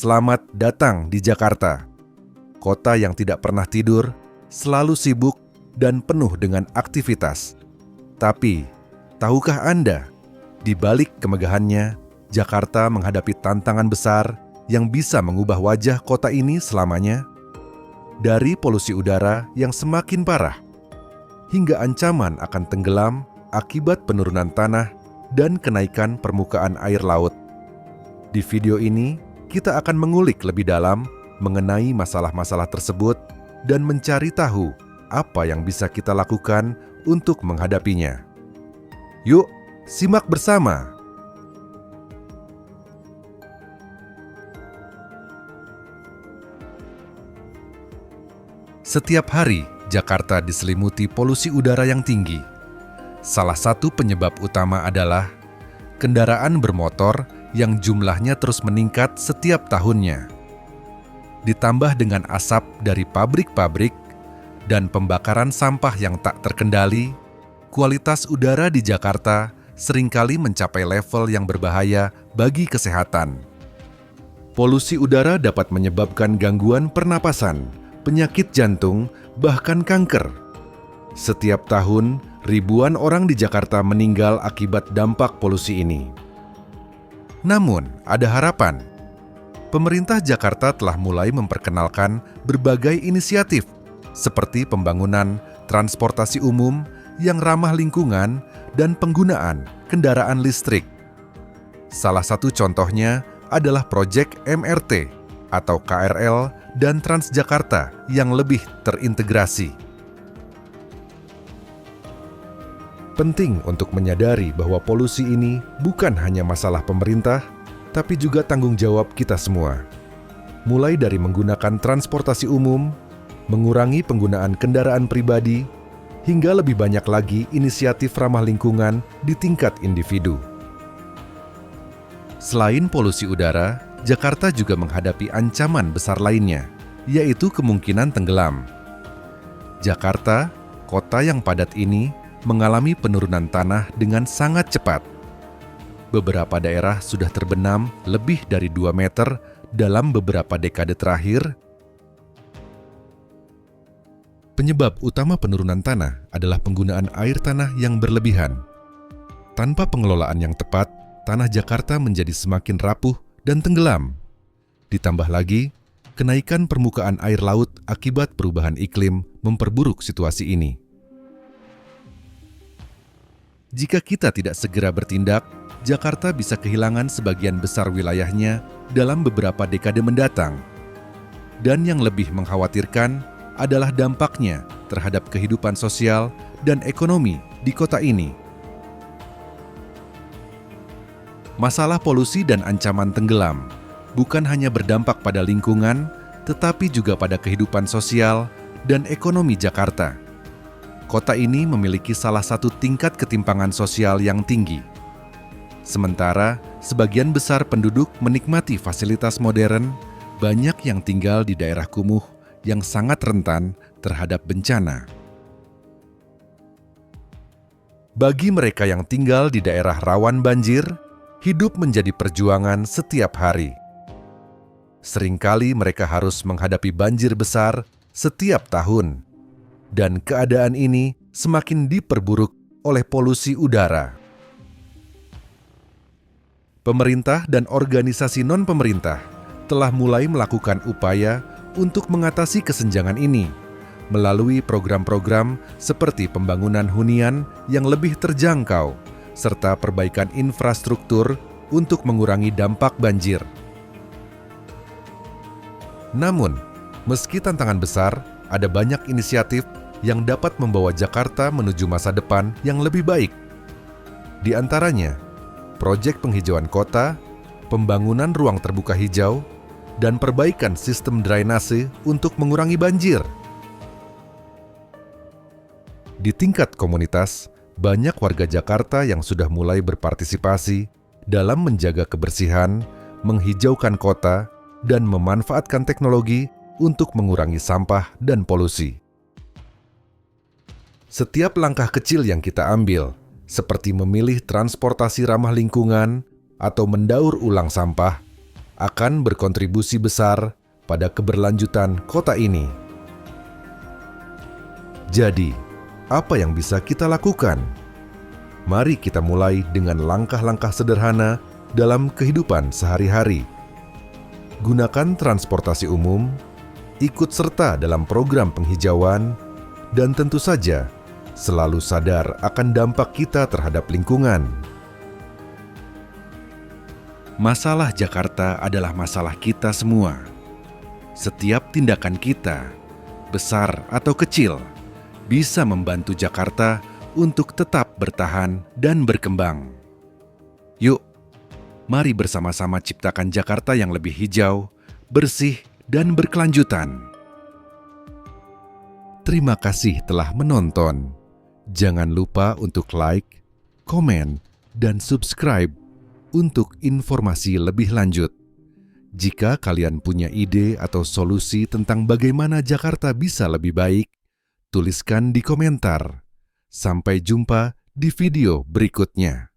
Selamat datang di Jakarta, kota yang tidak pernah tidur, selalu sibuk dan penuh dengan aktivitas. Tapi, tahukah Anda, di balik kemegahannya, Jakarta menghadapi tantangan besar yang bisa mengubah wajah kota ini selamanya? Dari polusi udara yang semakin parah, hingga ancaman akan tenggelam akibat penurunan tanah dan kenaikan permukaan air laut. Di video ini, kita akan mengulik lebih dalam mengenai masalah-masalah tersebut dan mencari tahu apa yang bisa kita lakukan untuk menghadapinya. Yuk, simak bersama! Setiap hari, Jakarta diselimuti polusi udara yang tinggi. Salah satu penyebab utama adalah kendaraan bermotor yang jumlahnya terus meningkat setiap tahunnya. Ditambah dengan asap dari pabrik-pabrik dan pembakaran sampah yang tak terkendali, kualitas udara di Jakarta seringkali mencapai level yang berbahaya bagi kesehatan. Polusi udara dapat menyebabkan gangguan pernapasan, penyakit jantung, bahkan kanker. Setiap tahun, ribuan orang di Jakarta meninggal akibat dampak polusi ini. Namun, ada harapan. Pemerintah Jakarta telah mulai memperkenalkan berbagai inisiatif seperti pembangunan transportasi umum yang ramah lingkungan dan penggunaan kendaraan listrik. Salah satu contohnya adalah proyek MRT atau KRL dan Transjakarta yang lebih terintegrasi. Penting untuk menyadari bahwa polusi ini bukan hanya masalah pemerintah, tapi juga tanggung jawab kita semua. Mulai dari menggunakan transportasi umum, mengurangi penggunaan kendaraan pribadi, hingga lebih banyak lagi inisiatif ramah lingkungan di tingkat individu. Selain polusi udara, Jakarta juga menghadapi ancaman besar lainnya, yaitu kemungkinan tenggelam. Jakarta, kota yang padat ini, mengalami penurunan tanah dengan sangat cepat. Beberapa daerah sudah terbenam lebih dari 2 meter dalam beberapa dekade terakhir. Penyebab utama penurunan tanah adalah penggunaan air tanah yang berlebihan. Tanpa pengelolaan yang tepat, tanah Jakarta menjadi semakin rapuh dan tenggelam. Ditambah lagi, kenaikan permukaan air laut akibat perubahan iklim memperburuk situasi ini. Jika kita tidak segera bertindak, Jakarta bisa kehilangan sebagian besar wilayahnya dalam beberapa dekade mendatang. Dan yang lebih mengkhawatirkan adalah dampaknya terhadap kehidupan sosial dan ekonomi di kota ini. Masalah polusi dan ancaman tenggelam bukan hanya berdampak pada lingkungan, tetapi juga pada kehidupan sosial dan ekonomi Jakarta. Kota ini memiliki salah satu tingkat ketimpangan sosial yang tinggi. Sementara, sebagian besar penduduk menikmati fasilitas modern, banyak yang tinggal di daerah kumuh yang sangat rentan terhadap bencana. Bagi mereka yang tinggal di daerah rawan banjir, hidup menjadi perjuangan setiap hari. Seringkali mereka harus menghadapi banjir besar setiap tahun. Dan keadaan ini semakin diperburuk oleh polusi udara. Pemerintah dan organisasi non-pemerintah telah mulai melakukan upaya untuk mengatasi kesenjangan ini melalui program-program seperti pembangunan hunian yang lebih terjangkau serta perbaikan infrastruktur untuk mengurangi dampak banjir. Namun, meski tantangan besar, ada banyak inisiatif yang dapat membawa Jakarta menuju masa depan yang lebih baik. Di antaranya, proyek penghijauan kota, pembangunan ruang terbuka hijau, dan perbaikan sistem drainase untuk mengurangi banjir. Di tingkat komunitas, banyak warga Jakarta yang sudah mulai berpartisipasi dalam menjaga kebersihan, menghijaukan kota, dan memanfaatkan teknologi untuk mengurangi sampah dan polusi. Setiap langkah kecil yang kita ambil, seperti memilih transportasi ramah lingkungan atau mendaur ulang sampah, akan berkontribusi besar pada keberlanjutan kota ini. Jadi, apa yang bisa kita lakukan? Mari kita mulai dengan langkah-langkah sederhana dalam kehidupan sehari-hari. Gunakan transportasi umum, ikut serta dalam program penghijauan, dan tentu saja selalu sadar akan dampak kita terhadap lingkungan. Masalah Jakarta adalah masalah kita semua. Setiap tindakan kita, besar atau kecil, bisa membantu Jakarta untuk tetap bertahan dan berkembang. Yuk, mari bersama-sama ciptakan Jakarta yang lebih hijau, bersih, dan berkelanjutan. Terima kasih telah menonton. Jangan lupa untuk like, komen, dan subscribe untuk informasi lebih lanjut. Jika kalian punya ide atau solusi tentang bagaimana Jakarta bisa lebih baik, tuliskan di komentar. Sampai jumpa di video berikutnya.